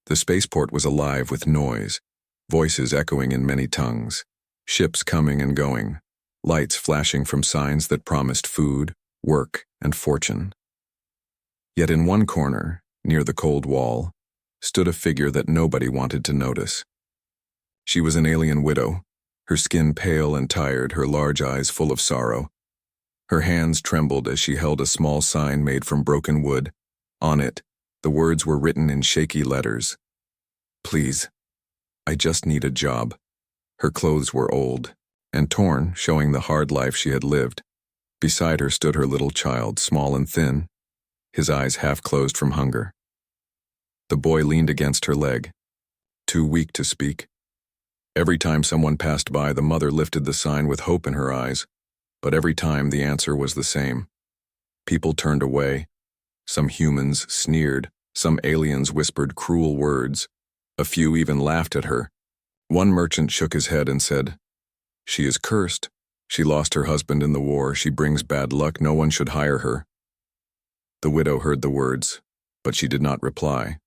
The spaceport was alive with noise, voices echoing in many tongues, ships coming and going, lights flashing from signs that promised food, work, and fortune. Yet in one corner, near the cold wall, stood a figure that nobody wanted to notice. She was an alien widow, her skin pale and tired, her large eyes full of sorrow. Her hands trembled as she held a small sign made from broken wood. On it, the words were written in shaky letters. "Please, I just need a job." Her clothes were old and torn, showing the hard life she had lived. Beside her stood her little child, small and thin, his eyes half closed from hunger. The boy leaned against her leg, too weak to speak. Every time someone passed by, the mother lifted the sign with hope in her eyes, but every time the answer was the same. People turned away. Some humans sneered, some aliens whispered cruel words. A few even laughed at her. One merchant shook his head and said, "She is cursed. She lost her husband in the war. She brings bad luck. No one should hire her." The widow heard the words, but she did not reply.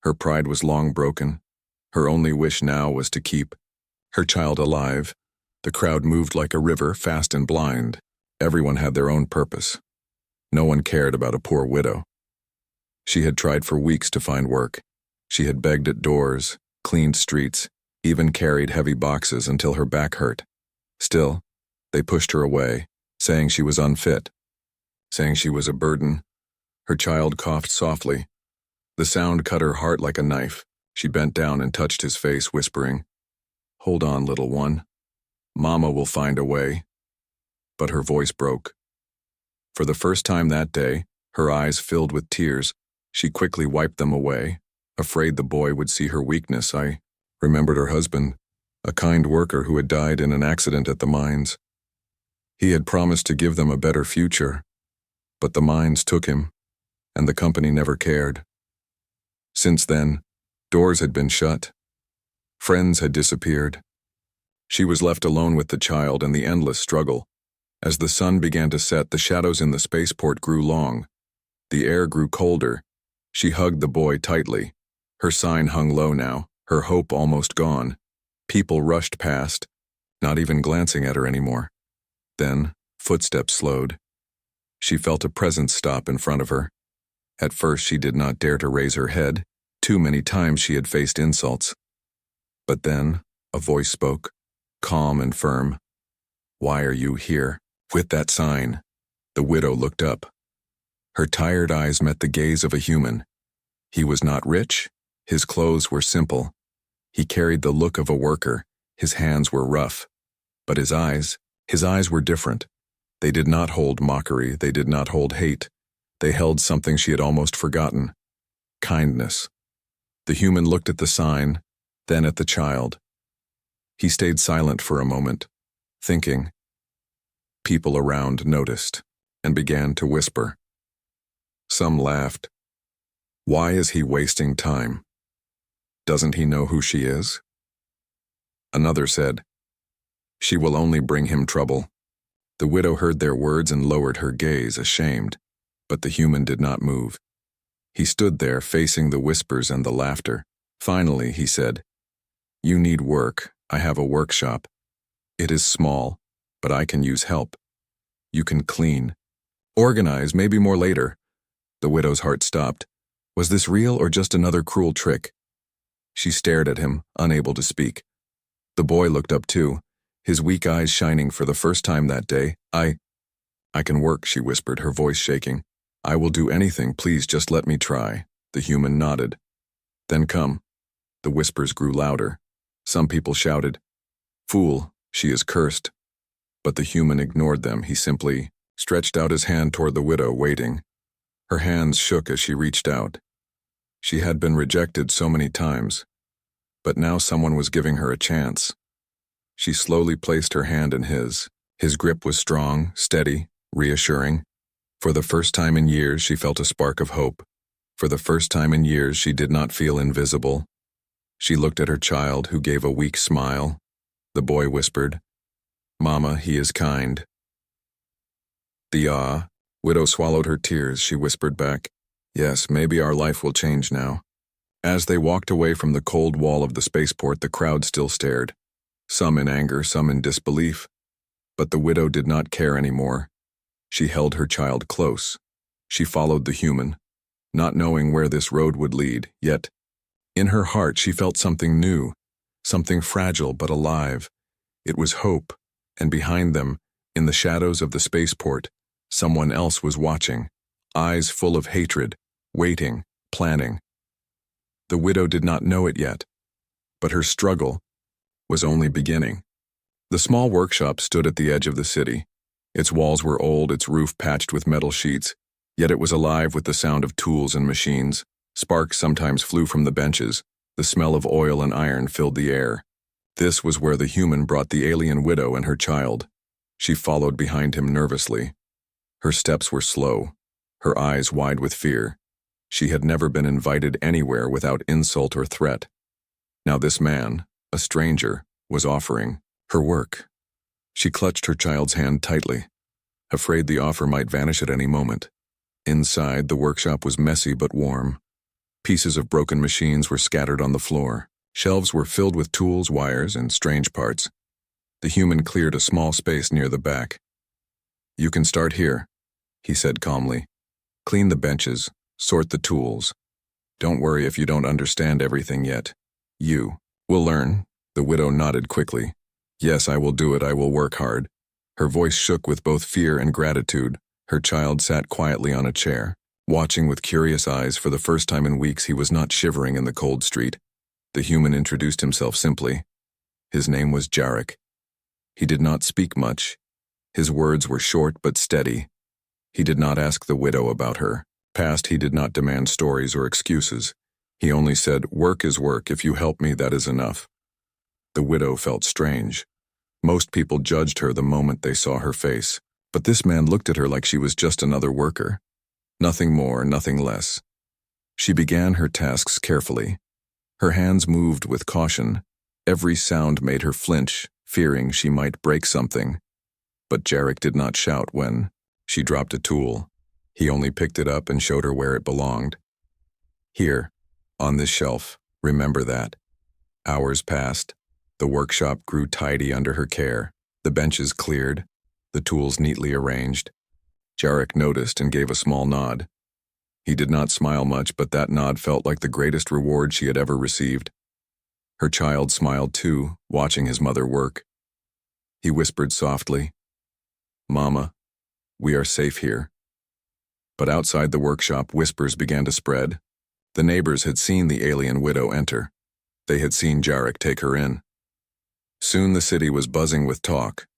Her pride was long broken. Her only wish now was to keep her child alive. The crowd moved like a river, fast and blind. Everyone had their own purpose. No one cared about a poor widow. She had tried for weeks to find work. She had begged at doors, cleaned streets, even carried heavy boxes until her back hurt. Still, they pushed her away, saying she was unfit, saying she was a burden. Her child coughed softly. The sound cut her heart like a knife. She bent down and touched his face, whispering, "Hold on, little one. Mama will find a way." But her voice broke. For the first time that day, her eyes filled with tears. She quickly wiped them away, afraid the boy would see her weakness. I remembered her husband, a kind worker who had died in an accident at the mines. He had promised to give them a better future, but the mines took him, and the company never cared. Since then, doors had been shut. Friends had disappeared. She was left alone with the child and the endless struggle. As the sun began to set, the shadows in the spaceport grew long. The air grew colder. She hugged the boy tightly. Her sign hung low now, her hope almost gone. People rushed past, not even glancing at her anymore. Then, footsteps slowed. She felt a presence stop in front of her. At first, she did not dare to raise her head. Too many times she had faced insults. But then, a voice spoke, calm and firm. "Why are you here?" With that sign, the widow looked up. Her tired eyes met the gaze of a human. He was not rich. His clothes were simple. He carried the look of a worker. His hands were rough. But his eyes were different. They did not hold mockery. They did not hold hate. They held something she had almost forgotten: kindness. The human looked at the sign, then at the child. He stayed silent for a moment, thinking. People around noticed and began to whisper. Some laughed. Why is he wasting time? Doesn't he know who she is? Another said, "She will only bring him trouble." The widow heard their words and lowered her gaze, ashamed, but the human did not move. He stood there, facing the whispers and the laughter. Finally, he said, "You need work. I have a workshop. It is small, but I can use help. You can clean. Organize, maybe more later." The widow's heart stopped. Was this real or just another cruel trick? She stared at him, unable to speak. The boy looked up too, his weak eyes shining for the first time that day. I can work," she whispered, her voice shaking. "I will do anything, please just let me try." The human nodded. "Then come." The whispers grew louder. Some people shouted, "Fool, she is cursed." But the human ignored them. He simply stretched out his hand toward the widow, waiting. Her hands shook as she reached out. She had been rejected so many times, but now someone was giving her a chance. She slowly placed her hand in his. His grip was strong, steady, reassuring. For the first time in years, she felt a spark of hope. For the first time in years, she did not feel invisible. She looked at her child, who gave a weak smile. The boy whispered, "Mama, he is kind." The widow swallowed her tears. She whispered back, "Yes, maybe our life will change now." As they walked away from the cold wall of the spaceport, the crowd still stared, some in anger, some in disbelief. But the widow did not care anymore. She held her child close. She followed the human, not knowing where this road would lead, yet, in her heart she felt something new, something fragile but alive. It was hope, and behind them, in the shadows of the spaceport, someone else was watching, eyes full of hatred, waiting, planning. The widow did not know it yet, but her struggle was only beginning. The small workshop stood at the edge of the city. Its walls were old, its roof patched with metal sheets, yet it was alive with the sound of tools and machines. Sparks sometimes flew from the benches. The smell of oil and iron filled the air. This was where the human brought the alien widow and her child. She followed behind him nervously. Her steps were slow, her eyes wide with fear. She had never been invited anywhere without insult or threat. Now this man, a stranger, was offering her work. She clutched her child's hand tightly, afraid the offer might vanish at any moment. Inside, the workshop was messy but warm. Pieces of broken machines were scattered on the floor. Shelves were filled with tools, wires, and strange parts. The human cleared a small space near the back. "You can start here," he said calmly. "Clean the benches, sort the tools. Don't worry if you don't understand everything yet. You will learn." The widow nodded quickly. "Yes, I will do it. I will work hard." Her voice shook with both fear and gratitude. Her child sat quietly on a chair, watching with curious eyes. For the first time in weeks, he was not shivering in the cold street. The human introduced himself simply. His name was Jarek. He did not speak much. His words were short but steady. He did not ask the widow about her past. He did not demand stories or excuses. He only said, "Work is work. If you help me, that is enough." The widow felt strange. Most people judged her the moment they saw her face, but this man looked at her like she was just another worker. Nothing more, nothing less. She began her tasks carefully. Her hands moved with caution. Every sound made her flinch, fearing she might break something. But Jarek did not shout when she dropped a tool. He only picked it up and showed her where it belonged. "Here, on this shelf, remember that." Hours passed. The workshop grew tidy under her care. The benches cleared, the tools neatly arranged. Jarek noticed and gave a small nod. He did not smile much, but that nod felt like the greatest reward she had ever received. Her child smiled too, watching his mother work. He whispered softly, "Mama, we are safe here." But outside the workshop, whispers began to spread. The neighbors had seen the alien widow enter. They had seen Jarek take her in. Soon the city was buzzing with talk.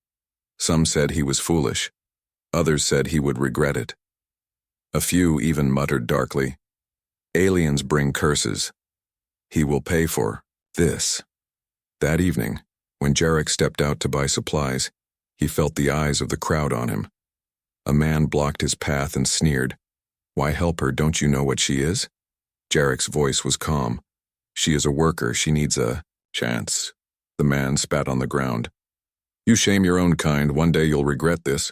Some said he was foolish. Others said he would regret it. A few even muttered darkly, "Aliens bring curses. He will pay for this." That evening, when Jarek stepped out to buy supplies, he felt the eyes of the crowd on him. A man blocked his path and sneered, "Why help her? Don't you know what she is?" Jarek's voice was calm. "She is a worker. She needs a chance." The man spat on the ground. "You shame your own kind. One day you'll regret this."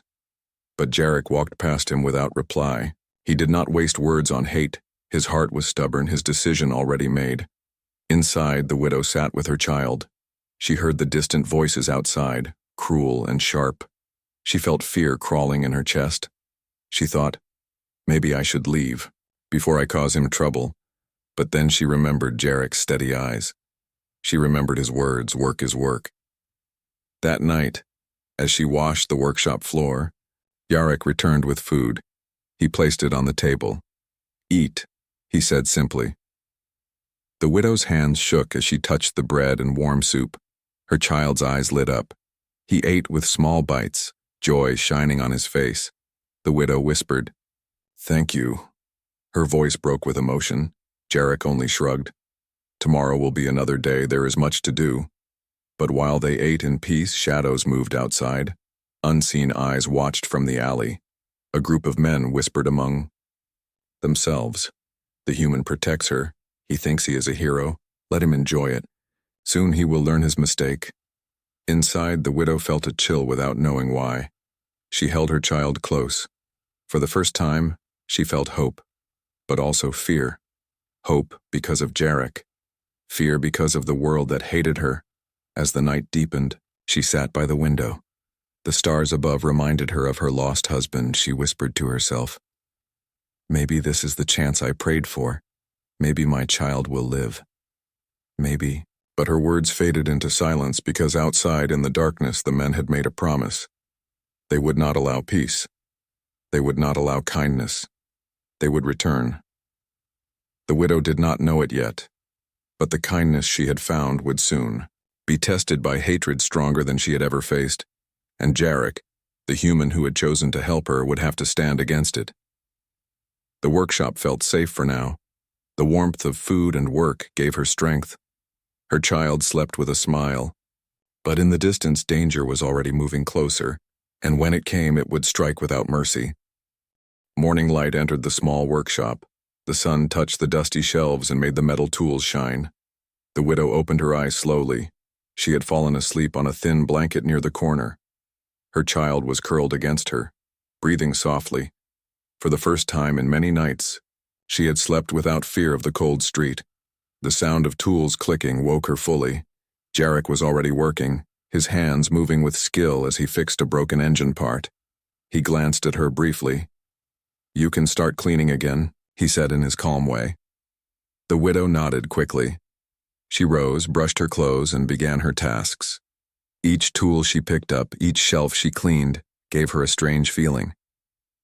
But Jarek walked past him without reply. He did not waste words on hate. His heart was stubborn, his decision already made. Inside, the widow sat with her child. She heard the distant voices outside, cruel and sharp. She felt fear crawling in her chest. She thought, maybe I should leave, before I cause him trouble. But then she remembered Jarek's steady eyes. She remembered his words, "Work is work." That night, as she washed the workshop floor, Jarek returned with food. He placed it on the table. "Eat," he said simply. The widow's hands shook as she touched the bread and warm soup. Her child's eyes lit up. He ate with small bites, joy shining on his face. The widow whispered, "Thank you." Her voice broke with emotion. Jarek only shrugged. Tomorrow will be another day. There is much to do. But while they ate in peace, shadows moved outside. Unseen eyes watched from the alley. A group of men whispered among themselves. "The human protects her. He thinks he is a hero. Let him enjoy it. Soon he will learn his mistake." Inside, the widow felt a chill without knowing why. She held her child close. For the first time, she felt hope, but also fear. Hope because of Jarek, fear because of the world that hated her. As the night deepened, she sat by the window. The stars above reminded her of her lost husband. She whispered to herself, "Maybe this is the chance I prayed for. Maybe my child will live. Maybe." But her words faded into silence because outside in the darkness the men had made a promise. They would not allow peace. They would not allow kindness. They would return. The widow did not know it yet, but the kindness she had found would soon be tested by hatred stronger than she had ever faced, and Jarek, the human who had chosen to help her, would have to stand against it. The workshop felt safe for now. The warmth of food and work gave her strength. Her child slept with a smile, but in the distance danger was already moving closer, and when it came it would strike without mercy. Morning light entered the small workshop. The sun touched the dusty shelves and made the metal tools shine. The widow opened her eyes slowly. She had fallen asleep on a thin blanket near the corner. Her child was curled against her, breathing softly. For the first time in many nights, she had slept without fear of the cold street. The sound of tools clicking woke her fully. Jarek was already working, his hands moving with skill as he fixed a broken engine part. He glanced at her briefly. "You can start cleaning again," he said in his calm way. The widow nodded quickly. She rose, brushed her clothes, and began her tasks. Each tool she picked up, each shelf she cleaned, gave her a strange feeling.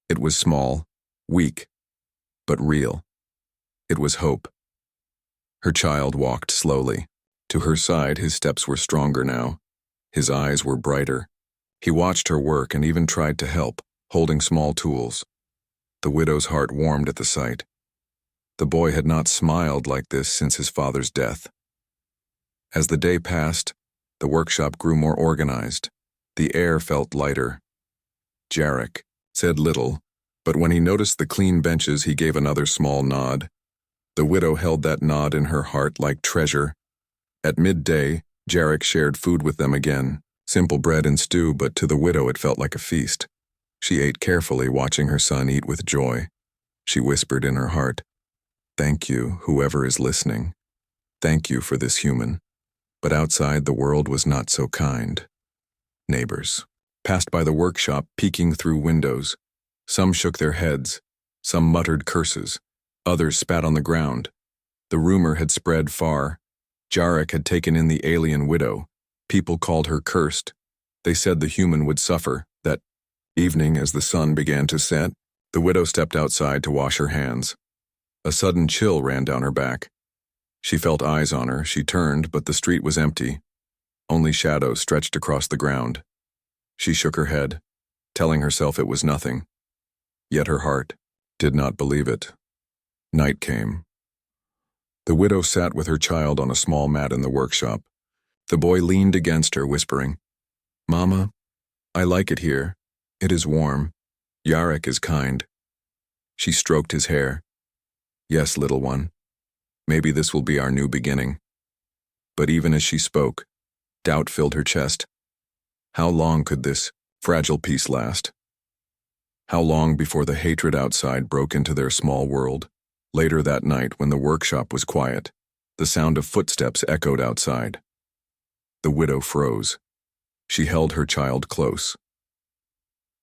It was small, weak, but real. It was hope. Her child walked slowly. To her side, his steps were stronger now. His eyes were brighter. He watched her work and even tried to help, holding small tools. The widow's heart warmed at the sight. The boy had not smiled like this since his father's death. As the day passed, the workshop grew more organized. The air felt lighter. Jarek said little, but when he noticed the clean benches, he gave another small nod. The widow held that nod in her heart like treasure. At midday, Jarek shared food with them again, simple bread and stew, but to the widow it felt like a feast. She ate carefully, watching her son eat with joy. She whispered in her heart, "Thank you, whoever is listening. Thank you for this human." But outside, the world was not so kind. Neighbors passed by the workshop, peeking through windows. Some shook their heads, some muttered curses, others spat on the ground. The rumor had spread far. Jarek had taken in the alien widow. People called her cursed. They said the human would suffer. That evening, as the sun began to set, the widow stepped outside to wash her hands. A sudden chill ran down her back. She felt eyes on her. She turned, but the street was empty. Only shadows stretched across the ground. She shook her head, telling herself it was nothing. Yet her heart did not believe it. Night came. The widow sat with her child on a small mat in the workshop. The boy leaned against her, whispering, "Mama, I like it here. It is warm. Jarek is kind." She stroked his hair. "Yes, little one. Maybe this will be our new beginning." But even as she spoke, doubt filled her chest. How long could this fragile peace last? How long before the hatred outside broke into their small world? Later that night, when the workshop was quiet, the sound of footsteps echoed outside. The widow froze. She held her child close.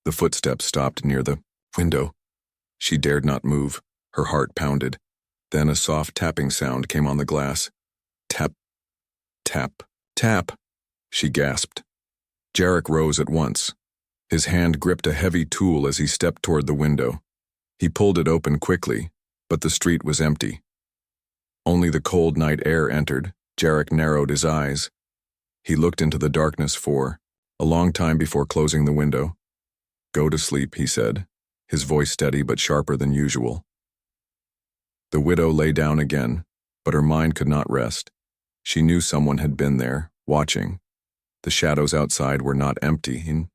The footsteps stopped near the window. She dared not move. Her heart pounded. Then a soft tapping sound came on the glass. Tap, tap, tap, she gasped. Jarek rose at once. His hand gripped a heavy tool as he stepped toward the window. He pulled it open quickly, but the street was empty. Only the cold night air entered. Jarek narrowed his eyes. He looked into the darkness for a long time before closing the window. "Go to sleep," he said, his voice steady but sharper than usual. The widow lay down again, but her mind could not rest. She knew someone had been there, watching. The shadows outside were not empty.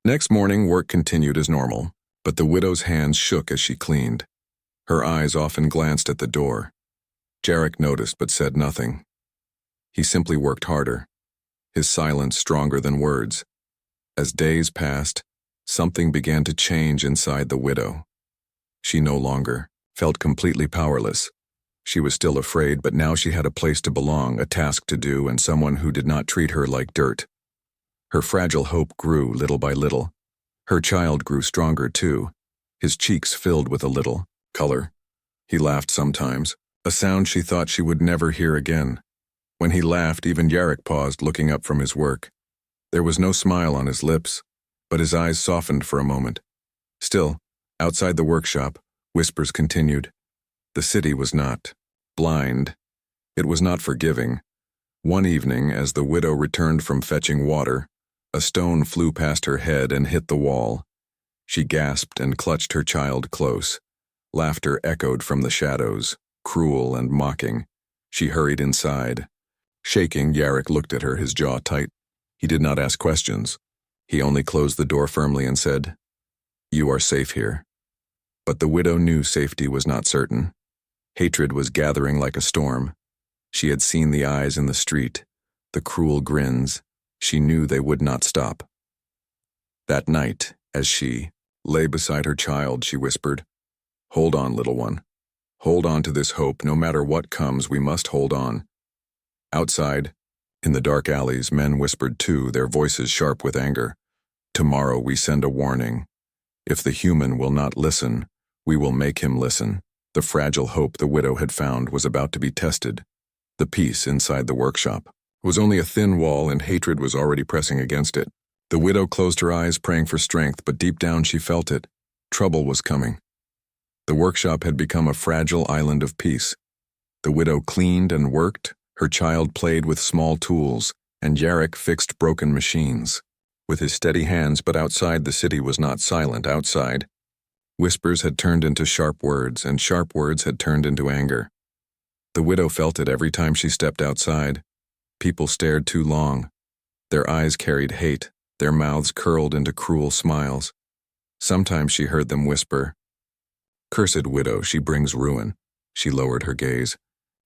Next morning, work continued as normal, but the widow's hands shook as she cleaned. Her eyes often glanced at the door. Jarek noticed but said nothing. He simply worked harder, his silence stronger than words. As days passed, something began to change inside the widow. She no longer felt completely powerless. She was still afraid, but now she had a place to belong, a task to do, and someone who did not treat her like dirt. Her fragile hope grew little by little. Her child grew stronger too, his cheeks filled with a little color. He laughed sometimes, a sound she thought she would never hear again. When he laughed, even Jarek paused, looking up from his work. There was no smile on his lips, but his eyes softened for a moment. Still, outside the workshop, whispers continued. The city was not blind. It was not forgiving. One evening, as the widow returned from fetching water, a stone flew past her head and hit the wall. She gasped and clutched her child close. Laughter echoed from the shadows, cruel and mocking. She hurried inside. Shaking, Jarek looked at her, his jaw tight. He did not ask questions. He only closed the door firmly and said, "You are safe here." But the widow knew safety was not certain. Hatred was gathering like a storm. She had seen the eyes in the street, the cruel grins. She knew they would not stop. That night, as she lay beside her child, she whispered, "Hold on, little one. Hold on to this hope. No matter what comes, we must hold on." Outside, in the dark alleys, men whispered too, their voices sharp with anger. "Tomorrow we send a warning. If the human will not listen, we will make him listen." The fragile hope the widow had found was about to be tested. The peace inside the workshop was only a thin wall, and hatred was already pressing against it. The widow closed her eyes, praying for strength, but deep down she felt it. Trouble was coming. The workshop had become a fragile island of peace. The widow cleaned and worked, her child played with small tools, and Jarek fixed broken machines. With his steady hands, but outside the city was not silent. Outside, whispers had turned into sharp words, and sharp words had turned into anger. The widow felt it every time she stepped outside. People stared too long. Their eyes carried hate, their mouths curled into cruel smiles. Sometimes she heard them whisper, "Cursed widow, she brings ruin." She lowered her gaze,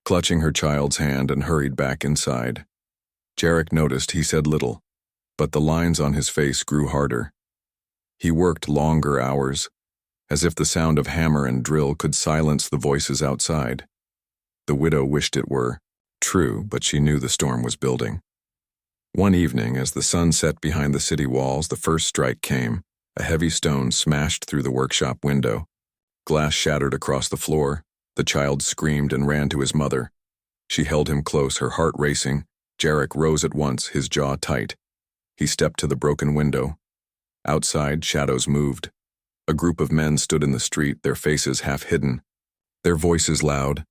clutching her child's hand, and hurried back inside. Jarek noticed he said little, but the lines on his face grew harder. He worked longer hours, as if the sound of hammer and drill could silence the voices outside. The widow wished it were true, but she knew the storm was building. One evening, as the sun set behind the city walls, the first strike came. A heavy stone smashed through the workshop window. Glass shattered across the floor. The child screamed and ran to his mother. She held him close, her heart racing. Jarek rose at once, his jaw tight. He stepped to the broken window. Outside, shadows moved. A group of men stood in the street, their faces half hidden, their voices loud.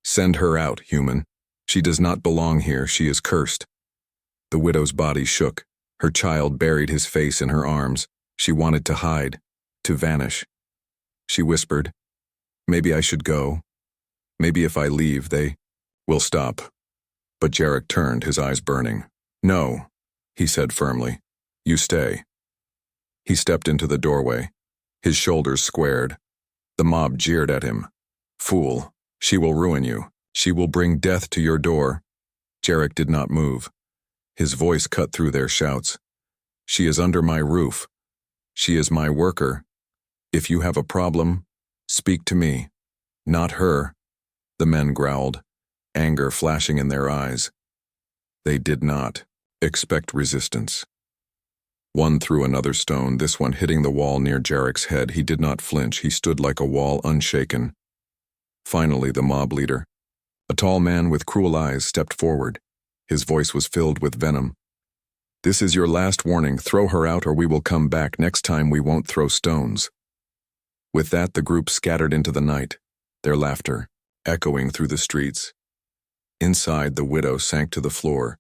"Send her out, human. She does not belong here. She is cursed." The widow's body shook. Her child buried his face in her arms. She wanted to hide, to vanish. She whispered, "Maybe I should go. Maybe if I leave, they will stop." But Jarek turned, his eyes burning. "No," he said firmly. "You stay." He stepped into the doorway, his shoulders squared. The mob jeered at him. "Fool, she will ruin you. She will bring death to your door." Jarek did not move. His voice cut through their shouts. "She is under my roof. She is my worker. If you have a problem, speak to me, not her." The men growled, anger flashing in their eyes. They did not expect resistance. One threw another stone, this one hitting the wall near Jarek's head. He did not flinch. He stood like a wall, unshaken. Finally, the mob leader, a tall man with cruel eyes, stepped forward. His voice was filled with venom. "This is your last warning. Throw her out or we will come back. Next time we won't throw stones." With that, the group scattered into the night, their laughter echoing through the streets. Inside, the widow sank to the floor,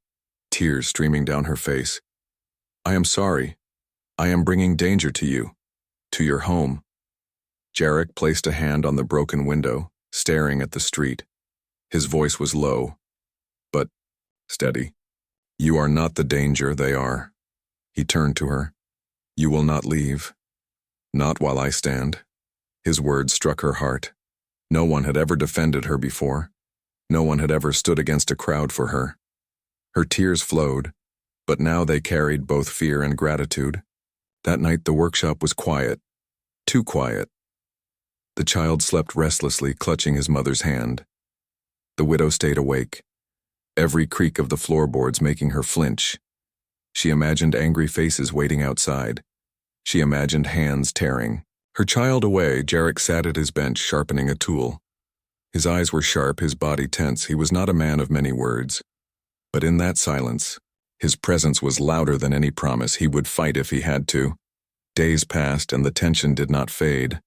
tears streaming down her face. "I am sorry. I am bringing danger to you, to your home." Jarek placed a hand on the broken window, staring at the street. His voice was low, but steady. "You are not the danger, they are." He turned to her. "You will not leave. Not while I stand." His words struck her heart. No one had ever defended her before. No one had ever stood against a crowd for her. Her tears flowed, but now they carried both fear and gratitude. That night the workshop was quiet, too quiet. The child slept restlessly, clutching his mother's hand. The widow stayed awake, every creak of the floorboards making her flinch. She imagined angry faces waiting outside. She imagined hands tearing. Her child away, Jarek sat at his bench sharpening a tool. His eyes were sharp, his body tense. He was not a man of many words. But in that silence, his presence was louder than any promise. He would fight if he had to. Days passed and the tension did not fade.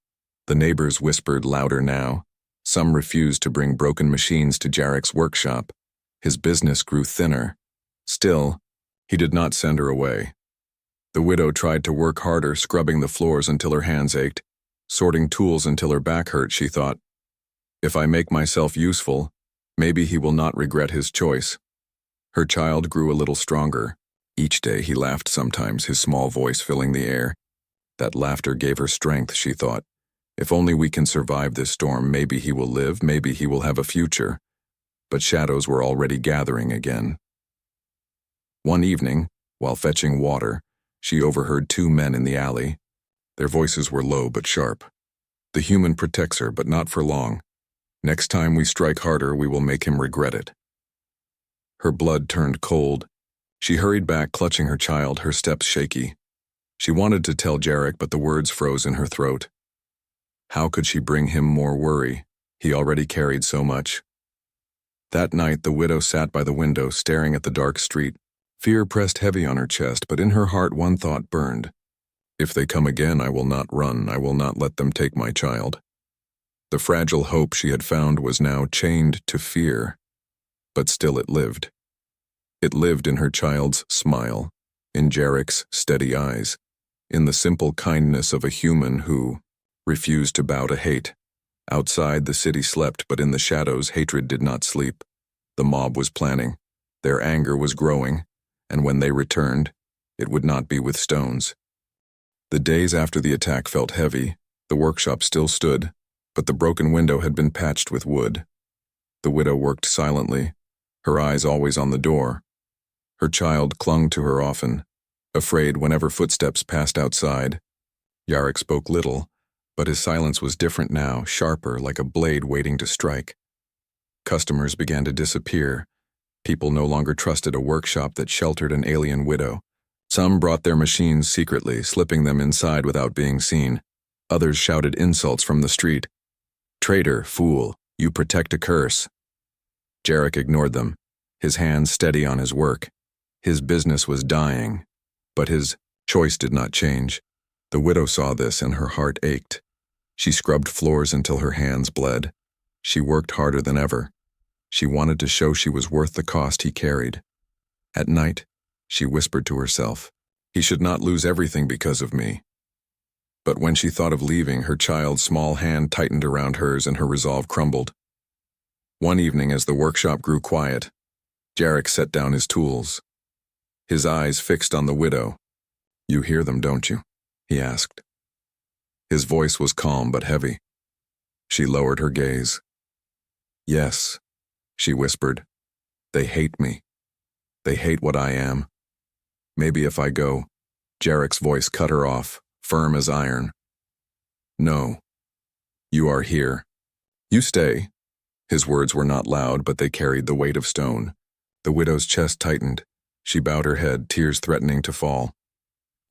The neighbors whispered louder now. Some refused to bring broken machines to Jarek's workshop. His business grew thinner. Still, he did not send her away. The widow tried to work harder, scrubbing the floors until her hands ached, sorting tools until her back hurt. She thought, if I make myself useful, maybe he will not regret his choice. Her child grew a little stronger. Each day he laughed sometimes, his small voice filling the air. That laughter gave her strength, she thought. If only we can survive this storm, maybe he will live, maybe he will have a future. But shadows were already gathering again. One evening, while fetching water, she overheard two men in the alley. Their voices were low but sharp. The human protects her, but not for long. Next time we strike harder, we will make him regret it. Her blood turned cold. She hurried back, clutching her child, her steps shaky. She wanted to tell Jarek, but the words froze in her throat. How could she bring him more worry? He already carried so much. That night, the widow sat by the window, staring at the dark street. Fear pressed heavy on her chest, but in her heart one thought burned. If they come again, I will not run. I will not let them take my child. The fragile hope she had found was now chained to fear. But still it lived. It lived in her child's smile, in Jarek's steady eyes, in the simple kindness of a human who refused to bow to hate. Outside, the city slept, but in the shadows, hatred did not sleep. The mob was planning. Their anger was growing, and when they returned, it would not be with stones. The days after the attack felt heavy. The workshop still stood, but the broken window had been patched with wood. The widow worked silently, her eyes always on the door. Her child clung to her often, afraid whenever footsteps passed outside. Jarek spoke little, but his silence was different now, sharper, like a blade waiting to strike. Customers began to disappear. People no longer trusted a workshop that sheltered an alien widow. Some brought their machines secretly, slipping them inside without being seen. Others shouted insults from the street. Traitor, fool, you protect a curse. Jarek ignored them, his hands steady on his work. His business was dying, but his choice did not change. The widow saw this and her heart ached. She scrubbed floors until her hands bled. She worked harder than ever. She wanted to show she was worth the cost he carried. At night, she whispered to herself, he should not lose everything because of me. But when she thought of leaving, her child's small hand tightened around hers and her resolve crumbled. One evening, as the workshop grew quiet, Jarek set down his tools. His eyes fixed on the widow. You hear them, don't you? He asked. His voice was calm but heavy. She lowered her gaze. Yes, she whispered. They hate me. They hate what I am. Maybe if I go. Jarek's voice cut her off, firm as iron. No. You are here. You stay. His words were not loud, but they carried the weight of stone. The widow's chest tightened. She bowed her head, tears threatening to fall.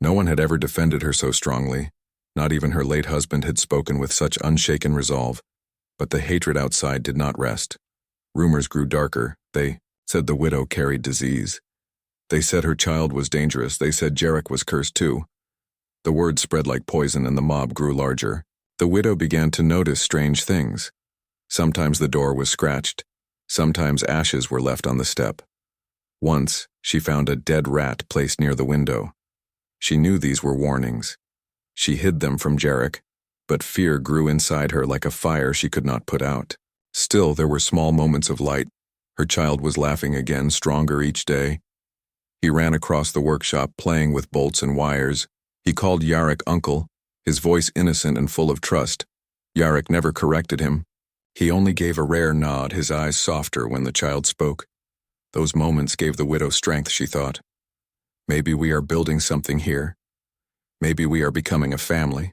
No one had ever defended her so strongly. Not even her late husband had spoken with such unshaken resolve. But the hatred outside did not rest. Rumors grew darker. They said the widow carried disease. They said her child was dangerous. They said Jarek was cursed too. The word spread like poison and the mob grew larger. The widow began to notice strange things. Sometimes the door was scratched. Sometimes ashes were left on the step. Once, she found a dead rat placed near the window. She knew these were warnings. She hid them from Jarek, but fear grew inside her like a fire she could not put out. Still, there were small moments of light. Her child was laughing again, stronger each day. He ran across the workshop, playing with bolts and wires. He called Jarek uncle, his voice innocent and full of trust. Jarek never corrected him. He only gave a rare nod, his eyes softer when the child spoke. Those moments gave the widow strength, she thought. Maybe we are building something here. Maybe we are becoming a family.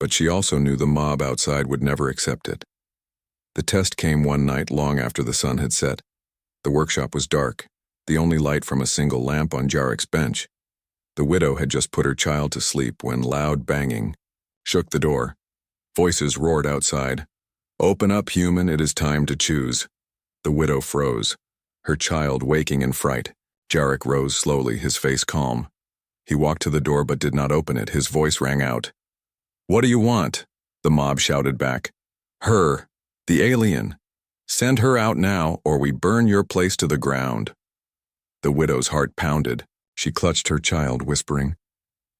but she also knew the mob outside would never accept it. The test came one night long after the sun had set. The workshop was dark, the only light from a single lamp on Jarek's bench. The widow had just put her child to sleep when loud banging shook the door. Voices roared outside. "Open up, human, it is time to choose." The widow froze, her child waking in fright. Jarek rose slowly, his face calm. He walked to the door but did not open it. His voice rang out. "What do you want?" The mob shouted back. "Her, the alien. Send her out now, or we burn your place to the ground." The widow's heart pounded. She clutched her child, whispering,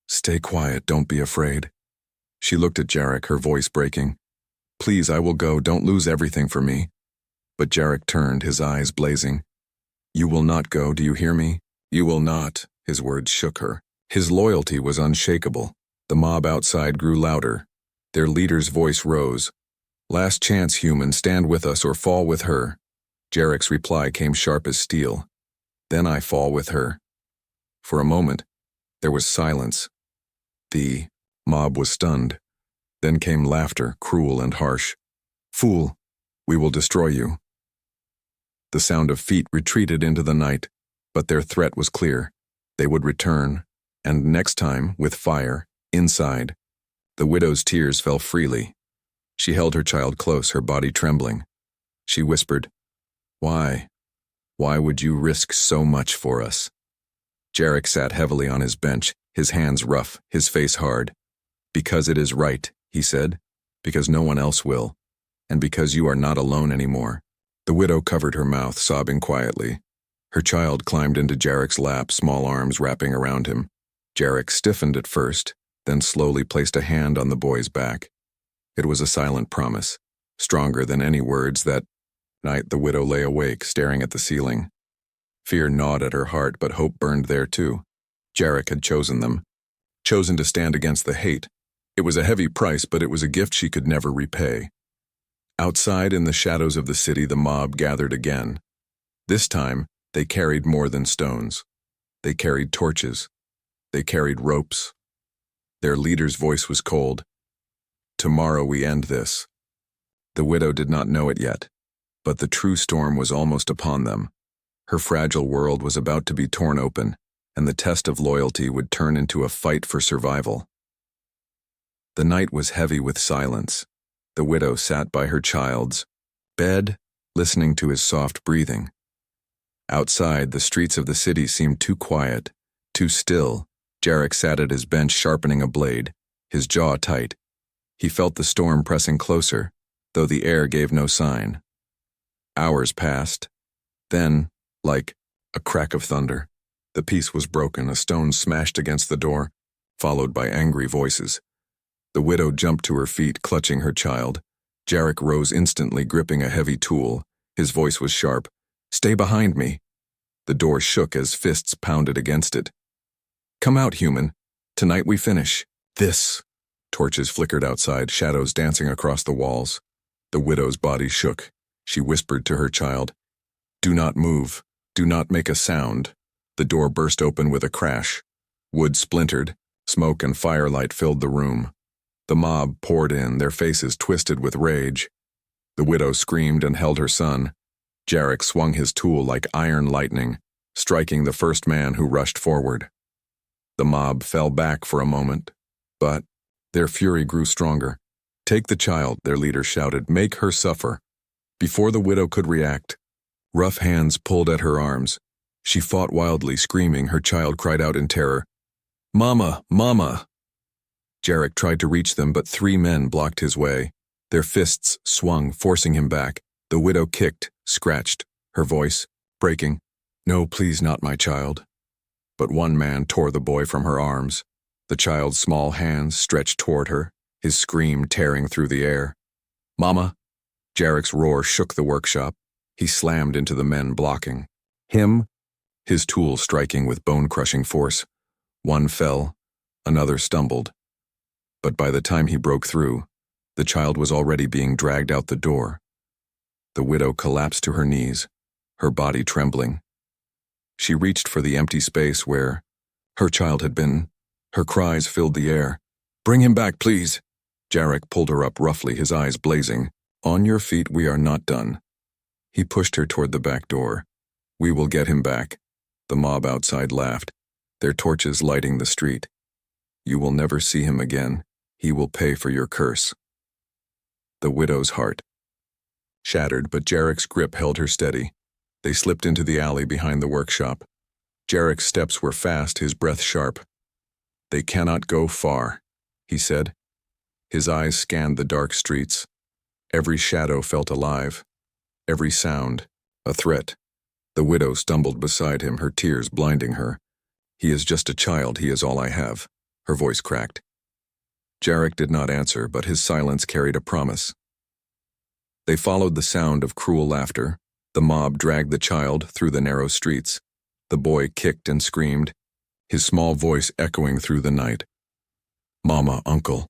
"Stay quiet, don't be afraid." She looked at Jarek, her voice breaking. "Please, I will go, don't lose everything for me." But Jarek turned, his eyes blazing. "You will not go, do you hear me? You will not." His words shook her. His loyalty was unshakable. The mob outside grew louder. Their leader's voice rose. "Last chance, human, stand with us or fall with her." Jarek's reply came sharp as steel. "Then I fall with her." For a moment, there was silence. The mob was stunned. Then came laughter, cruel and harsh. "Fool, we will destroy you." The sound of feet retreated into the night, but their threat was clear. They would return, and next time, with fire, inside. The widow's tears fell freely. She held her child close, her body trembling. She whispered, "Why? Why would you risk so much for us?" Jarek sat heavily on his bench, his hands rough, his face hard. "Because it is right," he said, "because no one else will, and because you are not alone anymore." The widow covered her mouth, sobbing quietly. Her child climbed into Jarek's lap, small arms wrapping around him. Jarek stiffened at first, then slowly placed a hand on the boy's back. It was a silent promise, stronger than any words. That night the widow lay awake, staring at the ceiling. Fear gnawed at her heart, but hope burned there too. Jarek had chosen them, chosen to stand against the hate. It was a heavy price, but it was a gift she could never repay. Outside in the shadows of the city, the mob gathered again. This time, they carried more than stones. They carried torches. They carried ropes. Their leader's voice was cold. "Tomorrow we end this." The widow did not know it yet, but the true storm was almost upon them. Her fragile world was about to be torn open, and the test of loyalty would turn into a fight for survival. The night was heavy with silence. The widow sat by her child's bed, listening to his soft breathing. Outside, the streets of the city seemed too quiet, too still. Jarek sat at his bench sharpening a blade, his jaw tight. He felt the storm pressing closer, though the air gave no sign. Hours passed. Then, like a crack of thunder, the peace was broken. A stone smashed against the door, followed by angry voices. The widow jumped to her feet, clutching her child. Jarek rose instantly, gripping a heavy tool. His voice was sharp. "Stay behind me." The door shook as fists pounded against it. "Come out, human. Tonight we finish this." Torches flickered outside, shadows dancing across the walls. The widow's body shook. She whispered to her child, "Do not move. Do not make a sound." The door burst open with a crash. Wood splintered. Smoke and firelight filled the room. The mob poured in, their faces twisted with rage. The widow screamed and held her son. Jarek swung his tool like iron lightning, striking the first man who rushed forward. The mob fell back for a moment, but their fury grew stronger. "Take the child," their leader shouted. "Make her suffer." Before the widow could react, rough hands pulled at her arms. She fought wildly, screaming. Her child cried out in terror, "Mama! Mama!" Jarek tried to reach them, but 3 men blocked his way. Their fists swung, forcing him back. The widow kicked, scratched, her voice breaking. "No, please, not my child." But one man tore the boy from her arms. The child's small hands stretched toward her, his scream tearing through the air. "Mama!" Jarek's roar shook the workshop. He slammed into the men blocking him, his tool striking with bone-crushing force. One fell, another stumbled. But by the time he broke through, the child was already being dragged out the door. The widow collapsed to her knees, her body trembling. She reached for the empty space where her child had been. Her cries filled the air. "Bring him back, please." Jarek pulled her up roughly, his eyes blazing. On your feet, we are not done. He pushed her toward the back door. We will get him back. The mob outside laughed, their torches lighting the street. You will never see him again. He will pay for your curse. The widow's heart shattered, but Jarek's grip held her steady. They slipped into the alley behind the workshop. Jarek's steps were fast, his breath sharp. They cannot go far, he said. His eyes scanned the dark streets. Every shadow felt alive. Every sound, a threat. The widow stumbled beside him, her tears blinding her. He is just a child, he is all I have. Her voice cracked. Jarek did not answer, but his silence carried a promise. They followed the sound of cruel laughter. The mob dragged the child through the narrow streets. The boy kicked and screamed, his small voice echoing through the night. Mama, uncle.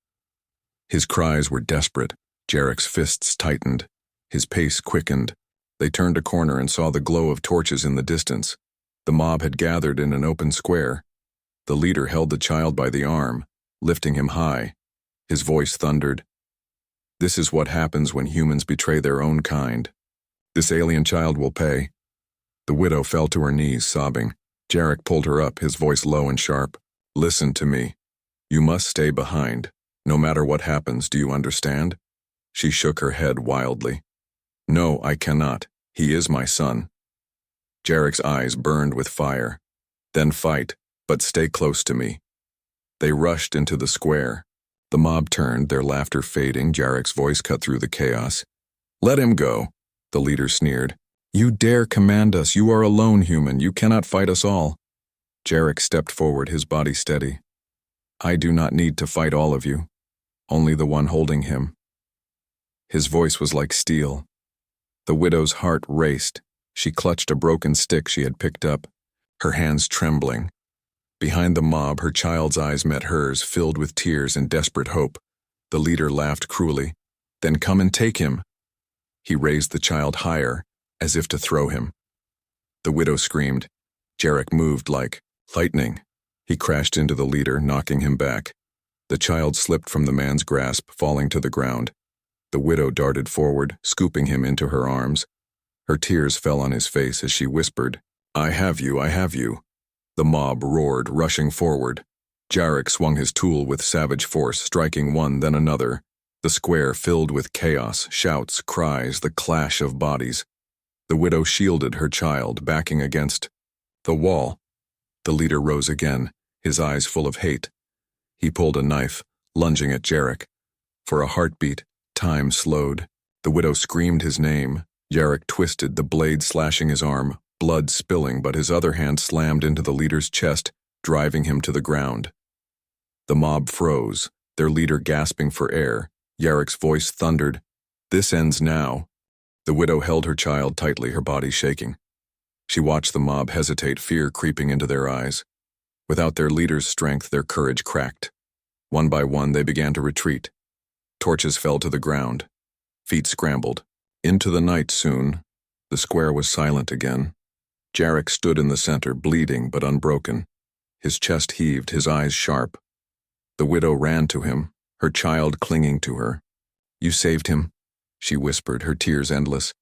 His cries were desperate. Jarek's fists tightened. His pace quickened. They turned a corner and saw the glow of torches in the distance. The mob had gathered in an open square. The leader held the child by the arm, lifting him high. His voice thundered. This is what happens when humans betray their own kind. This alien child will pay. The widow fell to her knees, sobbing. Jarek pulled her up, his voice low and sharp. Listen to me. You must stay behind. No matter what happens, do you understand? She shook her head wildly. No, I cannot. He is my son. Jarek's eyes burned with fire. Then fight, but stay close to me. They rushed into the square. The mob turned, their laughter fading. Jarek's voice cut through the chaos. Let him go, the leader sneered. You dare command us. You are alone, human. You cannot fight us all. Jarek stepped forward, his body steady. I do not need to fight all of you. Only the one holding him. His voice was like steel. The widow's heart raced. She clutched a broken stick she had picked up, her hands trembling. Behind the mob, her child's eyes met hers, filled with tears and desperate hope. The leader laughed cruelly. Then come and take him. He raised the child higher, as if to throw him. The widow screamed. Jarek moved like lightning. He crashed into the leader, knocking him back. The child slipped from the man's grasp, falling to the ground. The widow darted forward, scooping him into her arms. Her tears fell on his face as she whispered, I have you, I have you. The mob roared, rushing forward. Jarek swung his tool with savage force, striking one, then another. The square filled with chaos, shouts, cries, the clash of bodies. The widow shielded her child, backing against the wall. The leader rose again, his eyes full of hate. He pulled a knife, lunging at Jarek. For a heartbeat, time slowed. The widow screamed his name. Jarek twisted, the blade slashing his arm, blood spilling, but his other hand slammed into the leader's chest, driving him to the ground. The mob froze, their leader gasping for air. Jarek's voice thundered, This ends now. The widow held her child tightly, her body shaking. She watched the mob hesitate, fear creeping into their eyes. Without their leader's strength, their courage cracked. One by one, they began to retreat. Torches fell to the ground. Feet scrambled. Into the night soon. The square was silent again. Jarek stood in the center, bleeding but unbroken. His chest heaved, his eyes sharp. The widow ran to him, her child clinging to her. You saved him, she whispered, her tears endless.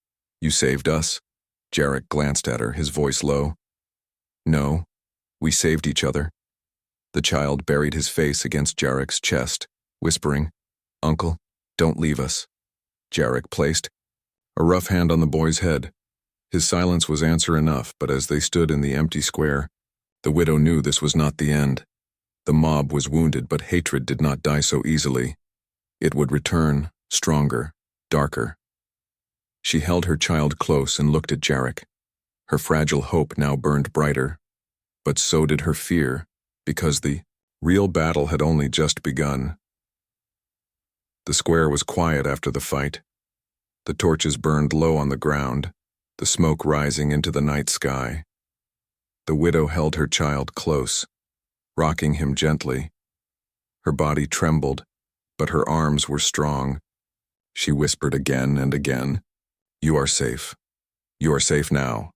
You saved us. Jarek glanced at her, his voice low. No, we saved each other. The child buried his face against Jarek's chest, whispering, Uncle, don't leave us. Jarek placed a rough hand on the boy's head. His silence was answer enough, but as they stood in the empty square, the widow knew this was not the end. The mob was wounded, but hatred did not die so easily. It would return, stronger, darker. She held her child close and looked at Jarek. Her fragile hope now burned brighter, but so did her fear, because the real battle had only just begun. The square was quiet after the fight. The torches burned low on the ground, the smoke rising into the night sky. The widow held her child close, rocking him gently. Her body trembled, but her arms were strong. She whispered again and again, You are safe. You are safe now.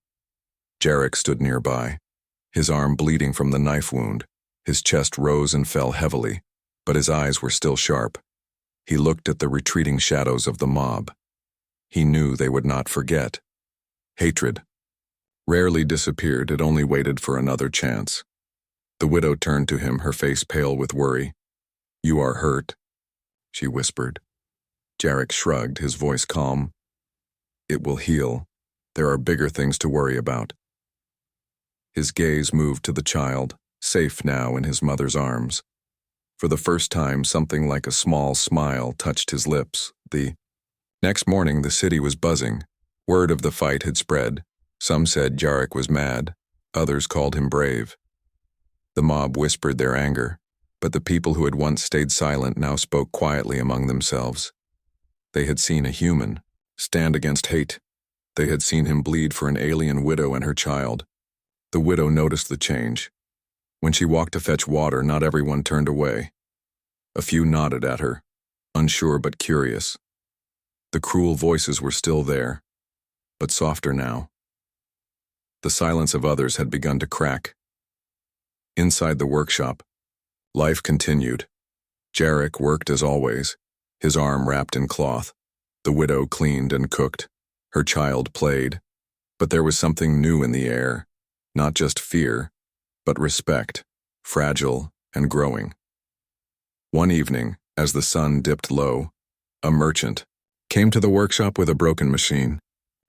Jarek stood nearby, his arm bleeding from the knife wound. His chest rose and fell heavily, but his eyes were still sharp. He looked at the retreating shadows of the mob. He knew they would not forget. Hatred rarely disappeared, it only waited for another chance. The widow turned to him, her face pale with worry. "You are hurt," she whispered. Jarek shrugged, his voice calm. "It will heal. There are bigger things to worry about." His gaze moved to the child, safe now in his mother's arms. For the first time, something like a small smile touched his lips. The next morning, the city was buzzing. Word of the fight had spread. Some said Jarek was mad. Others called him brave. The mob whispered their anger, but the people who had once stayed silent now spoke quietly among themselves. They had seen a human stand against hate. They had seen him bleed for an alien widow and her child. The widow noticed the change. When she walked to fetch water, not everyone turned away. A few nodded at her, unsure but curious. The cruel voices were still there, but softer now. The silence of others had begun to crack. Inside the workshop, life continued. Jarek worked as always, his arm wrapped in cloth. The widow cleaned and cooked. Her child played. But there was something new in the air, not just fear, but respect, fragile and growing. One evening, as the sun dipped low, a merchant came to the workshop with a broken machine.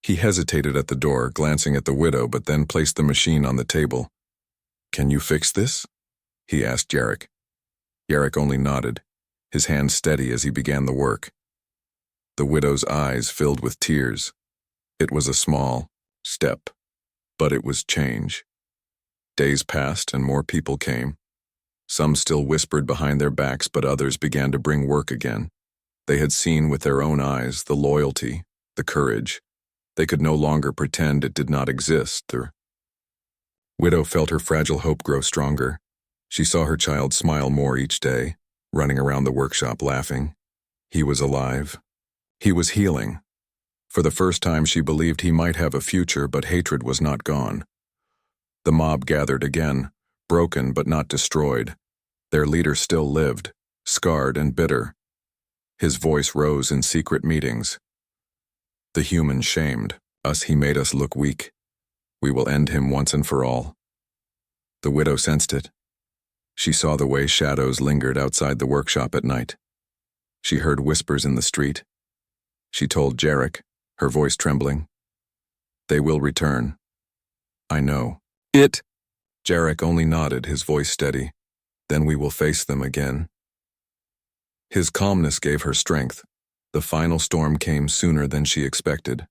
He hesitated at the door, glancing at the widow, but then placed the machine on the table. "Can you fix this?" he asked Jarek. Jarek only nodded, his hand steady as he began the work. The widow's eyes filled with tears. It was a small step, but it was change. Days passed and more people came. Some still whispered behind their backs, but others began to bring work again. They had seen with their own eyes the loyalty, the courage. They could no longer pretend it did not exist. The widow felt her fragile hope grow stronger. She saw her child smile more each day, running around the workshop laughing. He was alive. He was healing. For the first time she believed he might have a future, but hatred was not gone. The mob gathered again, broken but not destroyed. Their leader still lived, scarred and bitter. His voice rose in secret meetings. "The human shamed us, he made us look weak. We will end him once and for all." The widow sensed it. She saw the way shadows lingered outside the workshop at night. She heard whispers in the street. She told Jarek, her voice trembling, "They will return. I know." "It?" Jarek only nodded, his voice steady. "Then we will face them again." His calmness gave her strength. The final storm came sooner than she expected.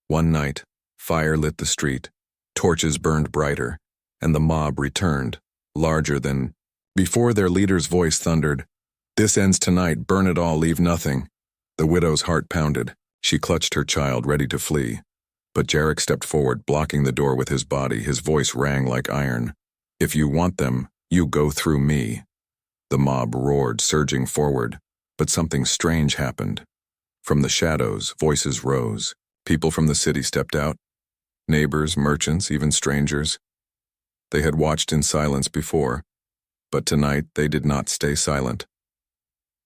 One night, fire lit the street, torches burned brighter, and the mob returned, larger than before. Their leader's voice thundered, "This ends tonight, burn it all, leave nothing." The widow's heart pounded. She clutched her child, ready to flee. But Jarek stepped forward, blocking the door with his body. His voice rang like iron. "If you want them, you go through me." The mob roared, surging forward, but something strange happened. From the shadows, voices rose. People from the city stepped out. Neighbors, merchants, even strangers. They had watched in silence before, but tonight they did not stay silent.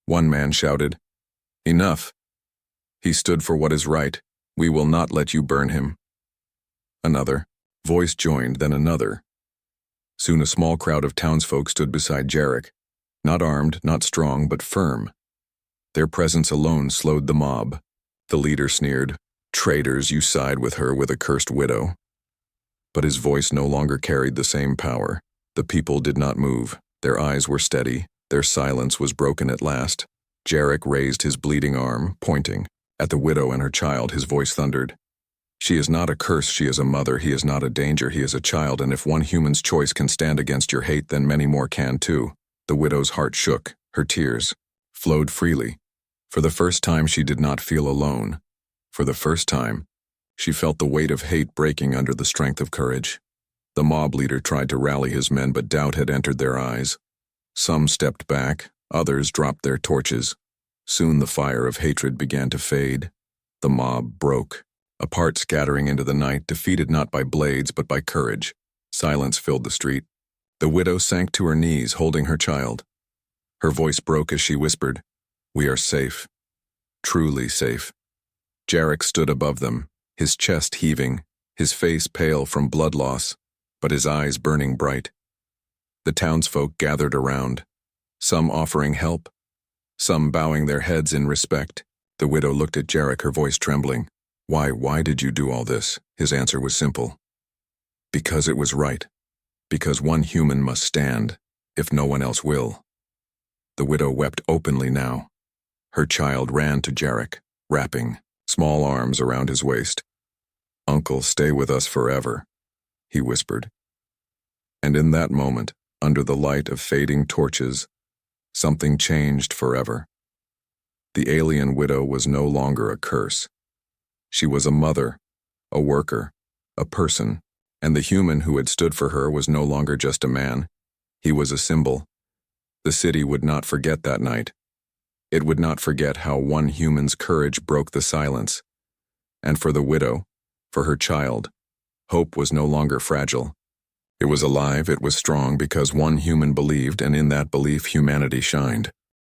One man shouted, "Enough. He stood for what is right. We will not let you burn him." Another voice joined, then another. Soon a small crowd of townsfolk stood beside Jarek, not armed, not strong, but firm. Their presence alone slowed the mob. The leader sneered, "Traitors, you side with her, with a cursed widow." But his voice no longer carried the same power. The people did not move. Their eyes were steady. Their silence was broken at last. Jarek raised his bleeding arm, pointing. At the widow and her child, his voice thundered, "She is not a curse, she is a mother. He is not a danger, he is a child, and if one human's choice can stand against your hate, then many more can too." The widow's heart shook. Her tears flowed freely. For the first time, she did not feel alone. For the first time, she felt the weight of hate breaking under the strength of courage. The mob leader tried to rally his men, but doubt had entered their eyes. Some stepped back, others dropped their torches. Soon the fire of hatred began to fade. The mob broke, apart, scattering into the night, defeated not by blades but by courage. Silence filled the street. The widow sank to her knees, holding her child. Her voice broke as she whispered, We are safe. Truly safe. Jarek stood above them, his chest heaving, his face pale from blood loss, but his eyes burning bright. The townsfolk gathered around, some offering help, some bowing their heads in respect. The widow looked at Jarek, her voice trembling. Why did you do all this? His answer was simple. Because it was right. Because one human must stand, if no one else will. The widow wept openly now. Her child ran to Jarek, wrapping small arms around his waist. Uncle, stay with us forever, he whispered. And in that moment, under the light of fading torches, something changed forever. The alien widow was no longer a curse. She was a mother, a worker, a person, and the human who had stood for her was no longer just a man. He was a symbol. The city would not forget that night. It would not forget how one human's courage broke the silence. And for the widow, for her child, hope was no longer fragile. It was alive, it was strong because one human believed, and in that belief humanity shined.